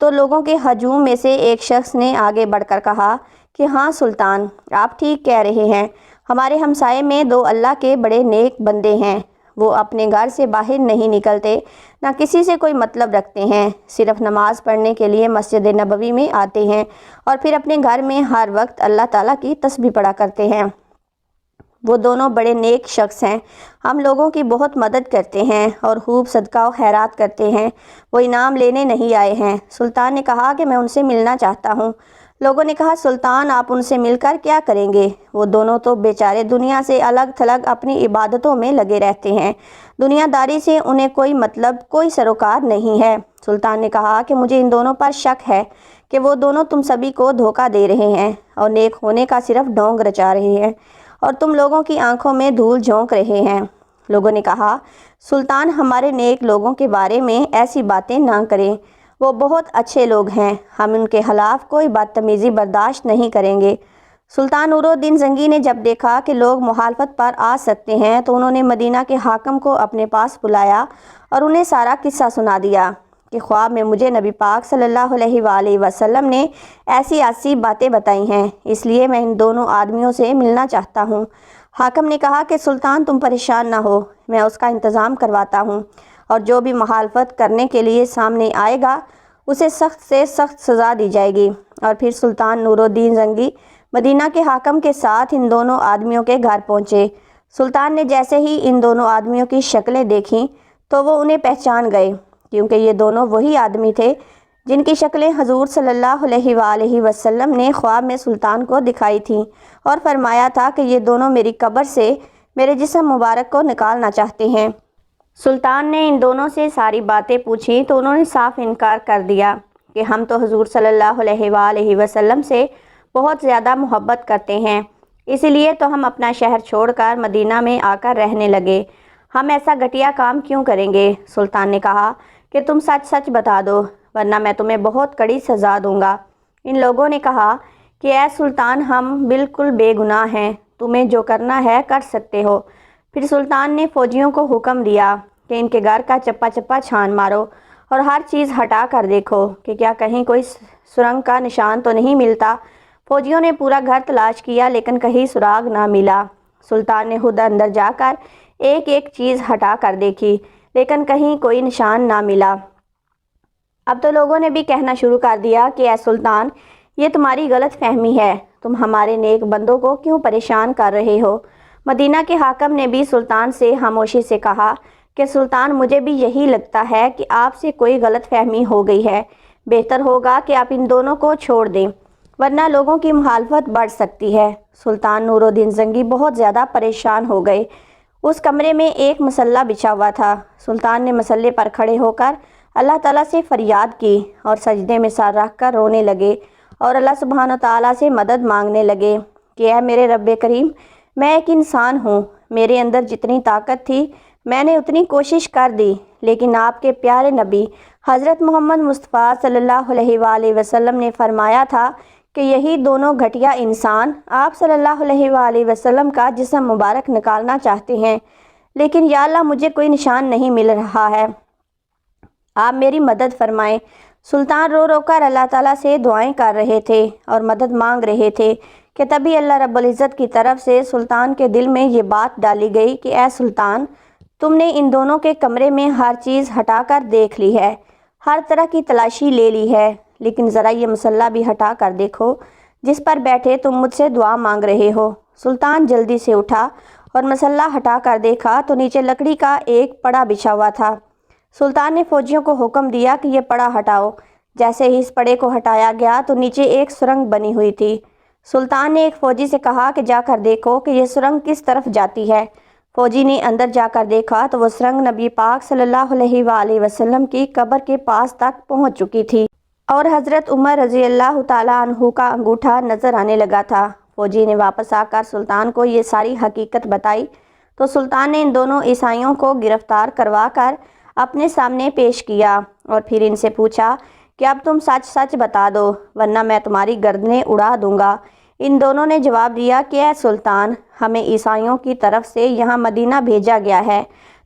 تو لوگوں کے ہجوم میں سے ایک شخص نے آگے بڑھ کر کہا کہ ہاں سلطان، آپ ٹھیک کہہ رہے ہیں، ہمارے ہمسائے میں 2 اللہ کے بڑے نیک بندے ہیں۔ وہ اپنے گھر سے باہر نہیں نکلتے، نہ کسی سے کوئی مطلب رکھتے ہیں، صرف نماز پڑھنے کے لیے مسجد نبوی میں آتے ہیں اور پھر اپنے گھر میں ہر وقت اللہ تعالیٰ کی تسبیح پڑھا کرتے ہیں۔ وہ دونوں بڑے نیک شخص ہیں، ہم لوگوں کی بہت مدد کرتے ہیں اور خوب صدقہ و خیرات کرتے ہیں۔ وہ انعام لینے نہیں آئے ہیں۔ سلطان نے کہا کہ میں ان سے ملنا چاہتا ہوں۔ لوگوں نے کہا سلطان آپ ان سے مل کر کیا کریں گے؟ وہ دونوں تو بیچارے دنیا سے الگ تھلگ اپنی عبادتوں میں لگے رہتے ہیں، دنیا داری سے انہیں کوئی مطلب، کوئی سروکار نہیں ہے۔ سلطان نے کہا کہ مجھے ان دونوں پر شک ہے کہ وہ دونوں تم سبھی کو دھوکہ دے رہے ہیں اور نیک ہونے کا صرف ڈھونگ رچا رہے ہیں اور تم لوگوں کی آنکھوں میں دھول جھونک رہے ہیں۔ لوگوں نے کہا سلطان ہمارے نیک لوگوں کے بارے میں ایسی باتیں نہ کریں، وہ بہت اچھے لوگ ہیں، ہم ان کے خلاف کوئی بدتمیزی برداشت نہیں کریں گے۔ سلطان نور الدین زنگی نے جب دیکھا کہ لوگ مخالفت پر آ سکتے ہیں تو انہوں نے مدینہ کے حاکم کو اپنے پاس بلایا اور انہیں سارا قصہ سنا دیا کہ خواب میں مجھے نبی پاک صلی اللہ علیہ وآلہ وسلم نے ایسی ایسی باتیں بتائی ہیں، اس لیے میں ان دونوں آدمیوں سے ملنا چاہتا ہوں۔ حاکم نے کہا کہ سلطان تم پریشان نہ ہو، میں اس کا انتظام کرواتا ہوں اور جو بھی مخالفت کرنے کے لیے سامنے آئے گا اسے سخت سے سخت سزا دی جائے گی۔ اور پھر سلطان نور الدین زنگی مدینہ کے حاکم کے ساتھ ان دونوں آدمیوں کے گھر پہنچے۔ سلطان نے جیسے ہی ان دونوں آدمیوں کی شکلیں دیکھیں تو وہ انہیں پہچان گئے، کیونکہ یہ دونوں وہی آدمی تھے جن کی شکلیں حضور صلی اللہ علیہ وآلہ وسلم نے خواب میں سلطان کو دکھائی تھیں اور فرمایا تھا کہ یہ دونوں میری قبر سے میرے جسم مبارک کو نکالنا چاہتے ہیں۔ سلطان نے ان دونوں سے ساری باتیں پوچھی تو انہوں نے صاف انکار کر دیا کہ ہم تو حضور صلی اللہ علیہ وآلہ وسلم سے بہت زیادہ محبت کرتے ہیں، اسی لیے تو ہم اپنا شہر چھوڑ کر مدینہ میں آ کر رہنے لگے، ہم ایسا گھٹیا کام کیوں کریں گے؟ سلطان نے کہا کہ تم سچ سچ بتا دو ورنہ میں تمہیں بہت کڑی سزا دوں گا۔ ان لوگوں نے کہا کہ اے سلطان ہم بالکل بے گناہ ہیں، تمہیں جو کرنا ہے کر سکتے ہو۔ پھر سلطان نے فوجیوں کو حکم دیا کہ ان کے گھر کا چپا چپا چھان مارو اور ہر چیز ہٹا کر دیکھو کہ کیا کہیں کوئی سرنگ کا نشان تو نہیں ملتا۔ فوجیوں نے پورا گھر تلاش کیا لیکن کہیں سراغ نہ ملا۔ سلطان نے خود اندر جا کر ایک ایک چیز ہٹا کر دیکھی لیکن کہیں کوئی نشان نہ ملا۔ اب تو لوگوں نے بھی کہنا شروع کر دیا کہ اے سلطان یہ تمہاری غلط فہمی ہے، تم ہمارے نیک بندوں کو کیوں پریشان کر رہے ہو؟ مدینہ کے حاکم نے بھی سلطان سے خاموشی سے کہا کہ سلطان مجھے بھی یہی لگتا ہے کہ آپ سے کوئی غلط فہمی ہو گئی ہے، بہتر ہوگا کہ آپ ان دونوں کو چھوڑ دیں ورنہ لوگوں کی مخالفت بڑھ سکتی ہے۔ سلطان نور الدین زنگی بہت زیادہ پریشان ہو گئے۔ اس کمرے میں ایک مصلی بچھا ہوا تھا۔ سلطان نے مصلی پر کھڑے ہو کر اللہ تعالیٰ سے فریاد کی اور سجدے میں سر رکھ کر رونے لگے اور اللہ سبحانہ تعالیٰ سے مدد مانگنے لگے کہ اے میرے رب کریم، میں ایک انسان ہوں، میرے اندر جتنی طاقت تھی میں نے اتنی کوشش کر دی، لیکن آپ کے پیارے نبی حضرت محمد مصطفیٰ صلی اللہ علیہ وآلہ وسلم نے فرمایا تھا کہ یہی دونوں گھٹیا انسان آپ صلی اللہ علیہ وآلہ وسلم کا جسم مبارک نکالنا چاہتے ہیں، لیکن یا اللہ مجھے کوئی نشان نہیں مل رہا ہے، آپ میری مدد فرمائیں۔ سلطان رو رو کر اللہ تعالیٰ سے دعائیں کر رہے تھے اور مدد مانگ رہے تھے کہ تبھی اللہ رب العزت کی طرف سے سلطان کے دل میں یہ بات ڈالی گئی کہ اے سلطان، تم نے ان دونوں کے کمرے میں ہر چیز ہٹا کر دیکھ لی ہے، ہر طرح کی تلاشی لے لی ہے، لیکن ذرا یہ مصلی بھی ہٹا کر دیکھو جس پر بیٹھے تم مجھ سے دعا مانگ رہے ہو۔ سلطان جلدی سے اٹھا اور مصلی ہٹا کر دیکھا تو نیچے لکڑی کا ایک پڑا بچھا ہوا تھا۔ سلطان نے فوجیوں کو حکم دیا کہ یہ پڑا ہٹاؤ۔ جیسے ہی اس پڑے کو ہٹایا گیا تو نیچے ایک سرنگ بنی ہوئی تھی۔ سلطان نے ایک فوجی سے کہا کہ جا کر دیکھو کہ یہ سرنگ کس طرف جاتی ہے۔ فوجی نے اندر جا کر دیکھا تو وہ سرنگ نبی پاک صلی اللہ علیہ وآلہ وسلم کی قبر کے پاس تک پہنچ چکی تھی اور حضرت عمر رضی اللہ تعالیٰ عنہ کا انگوٹھا نظر آنے لگا تھا۔ فوجی نے واپس آ کر سلطان کو یہ ساری حقیقت بتائی تو سلطان نے ان دونوں عیسائیوں کو گرفتار کروا کر اپنے سامنے پیش کیا اور پھر ان سے پوچھا کہ اب تم سچ سچ بتا دو ورنہ میں تمہاری گردنیں اڑا دوں گا۔ ان دونوں نے جواب دیا کہ اے سلطان، ہمیں عیسائیوں کی طرف سے یہاں مدینہ بھیجا گیا ہے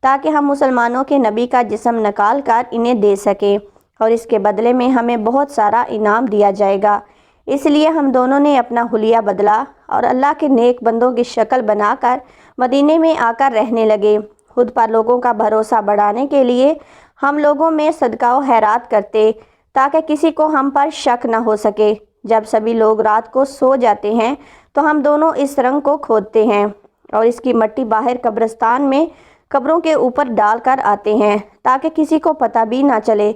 تاکہ ہم مسلمانوں کے نبی کا جسم نکال کر انہیں دے سکیں اور اس کے بدلے میں ہمیں بہت سارا انعام دیا جائے گا۔ اس لیے ہم دونوں نے اپنا حلیہ بدلا اور اللہ کے نیک بندوں کی شکل بنا کر مدینے میں آ کر رہنے لگے۔ خود پر لوگوں کا بھروسہ بڑھانے کے لیے ہم لوگوں میں صدقہ و خیرات کرتے تاکہ کسی کو ہم پر شک نہ ہو سکے۔ جب سبھی لوگ رات کو سو جاتے ہیں تو ہم دونوں اس رنگ کو کھودتے ہیں اور اس کی مٹی باہر قبرستان میں قبروں کے اوپر ڈال کر آتے ہیں تاکہ کسی کو پتہ بھی نہ چلے۔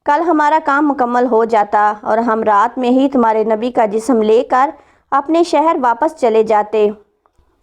کل ہمارا کام مکمل ہو جاتا اور ہم رات میں ہی تمہارے نبی کا جسم لے کر اپنے شہر واپس چلے جاتے۔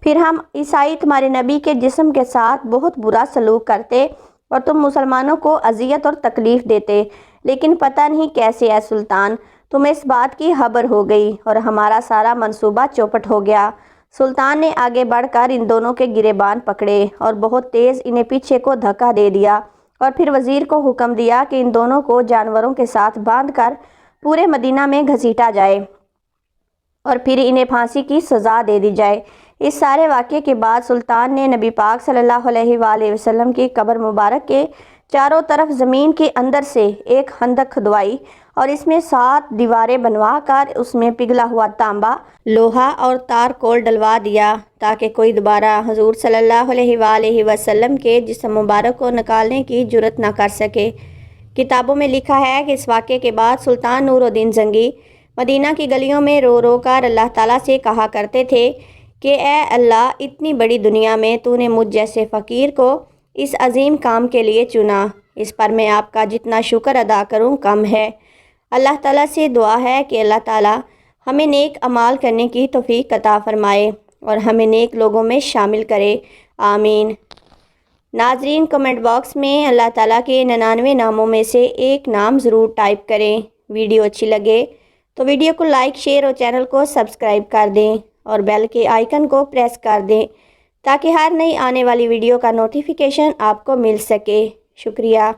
پھر ہم عیسائی تمہارے نبی کے جسم کے ساتھ بہت برا سلوک کرتے اور تم مسلمانوں کو اذیت اور تکلیف دیتے، لیکن پتہ نہیں کیسے اے سلطان تمہیں اس بات کی خبر ہو گئی اور ہمارا سارا منصوبہ چوپٹ ہو گیا۔ سلطان نے آگے بڑھ کر ان دونوں کے گریبان پکڑے اور بہت تیز انہیں پیچھے کو دھکا دے دیا اور پھر وزیر کو حکم دیا کہ ان دونوں کو جانوروں کے ساتھ باندھ کر پورے مدینہ میں گھسیٹا جائے اور پھر انہیں پھانسی کی سزا دے دی جائے۔ اس سارے واقعے کے بعد سلطان نے نبی پاک صلی اللہ علیہ وآلہ وسلم کی قبر مبارک کے چاروں طرف زمین کے اندر سے ایک خندق کھدوائی اور اس میں 7 دیواریں بنوا کر اس میں پگھلا ہوا تانبا، لوہا اور تارکول ڈلوا دیا تاکہ کوئی دوبارہ حضور صلی اللہ علیہ وآلہ وسلم کے جسم مبارک کو نکالنے کی جرات نہ کر سکے۔ کتابوں میں لکھا ہے کہ اس واقعے کے بعد سلطان نور الدین زنگی مدینہ کی گلیوں میں رو رو کر اللہ تعالیٰ سے کہا کرتے تھے کہ اے اللہ، اتنی بڑی دنیا میں تو نے مجھ جیسے فقیر کو اس عظیم کام کے لیے چنا، اس پر میں آپ کا جتنا شکر ادا کروں کم ہے۔ اللہ تعالیٰ سے دعا ہے کہ اللہ تعالیٰ ہمیں نیک اعمال کرنے کی توفیق عطا فرمائے اور ہمیں نیک لوگوں میں شامل کرے، آمین۔ ناظرین، کمنٹ باکس میں اللہ تعالیٰ کے 99 ناموں میں سے ایک نام ضرور ٹائپ کریں۔ ویڈیو اچھی لگے تو ویڈیو کو لائک، شیئر اور چینل کو سبسکرائب کر دیں اور بیل کے آئیکن کو پریس کر دیں تاکہ ہر نئی آنے والی ویڈیو کا نوٹیفیکیشن آپ کو مل سکے۔ شکریہ۔